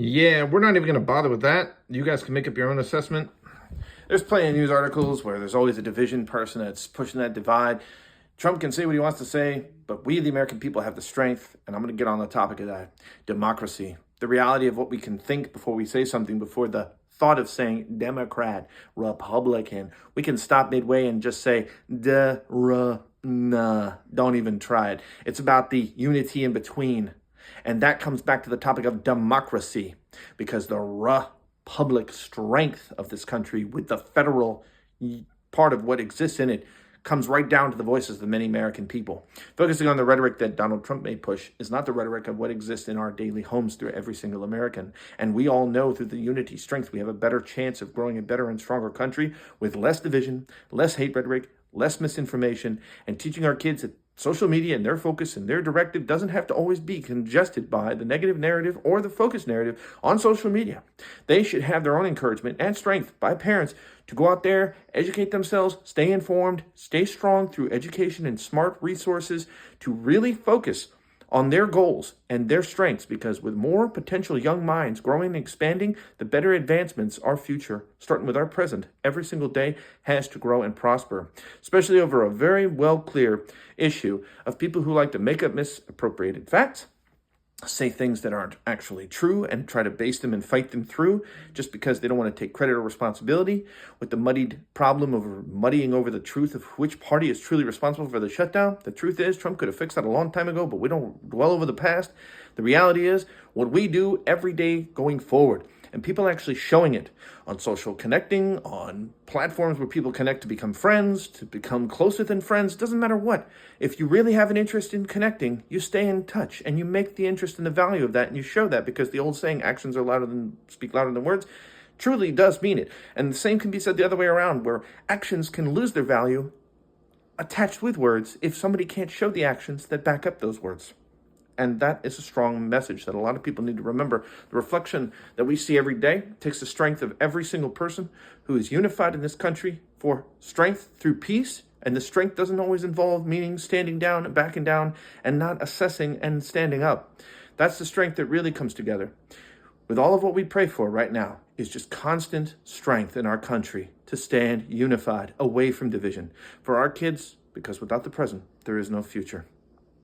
Yeah, we're not even going to bother with that. You guys can make up your own assessment. There's plenty of news articles where there's always a division person that's pushing that divide. Trump can say what he wants to say, but we, the American people, have the strength, and I'm going to get on the topic of that, democracy. The reality of what we can think before we say something, before the thought of saying Democrat, Republican. We can stop midway and just say nah, don't even try it. It's about the unity in between. And that comes back to the topic of democracy, because the public strength of this country with the federal part of what exists in it comes right down to the voices of the many American people. Focusing on the rhetoric that Donald Trump may push is not the rhetoric of what exists in our daily homes through every single American. And we all know through the unity strength, we have a better chance of growing a better and stronger country with less division, less hate rhetoric, less misinformation, and teaching our kids that social media and their focus and their directive doesn't have to always be congested by the negative narrative or the focus narrative on social media. They should have their own encouragement and strength by parents to go out there, educate themselves, stay informed, stay strong through education and smart resources to really focus on their goals and their strengths, because with more potential young minds growing and expanding, the better advancements our future, starting with our present, every single day has to grow and prosper, especially over a very well clear issue of people who like to make up misappropriated facts, say things that aren't actually true, and try to base them and fight them through just because they don't want to take credit or responsibility, with the muddied problem of muddying over the truth of which party is truly responsible for the shutdown. The truth is, Trump could have fixed that a long time ago, but we don't dwell over the past. The reality is what we do every day going forward, and people actually showing it on social connecting, on platforms where people connect to become friends, to become closer than friends. Doesn't matter what. If you really have an interest in connecting, you stay in touch and you make the interest and the value of that, and you show that, because the old saying, actions are speak louder than words, truly does mean it. And the same can be said the other way around, where actions can lose their value attached with words if somebody can't show the actions that back up those words. And that is a strong message that a lot of people need to remember. The reflection that we see every day takes the strength of every single person who is unified in this country for strength through peace. And the strength doesn't always involve meaning standing down and backing down and not assessing and standing up. That's the strength that really comes together. With all of what we pray for right now is just constant strength in our country to stand unified, away from division. For our kids, because without the present, there is no future.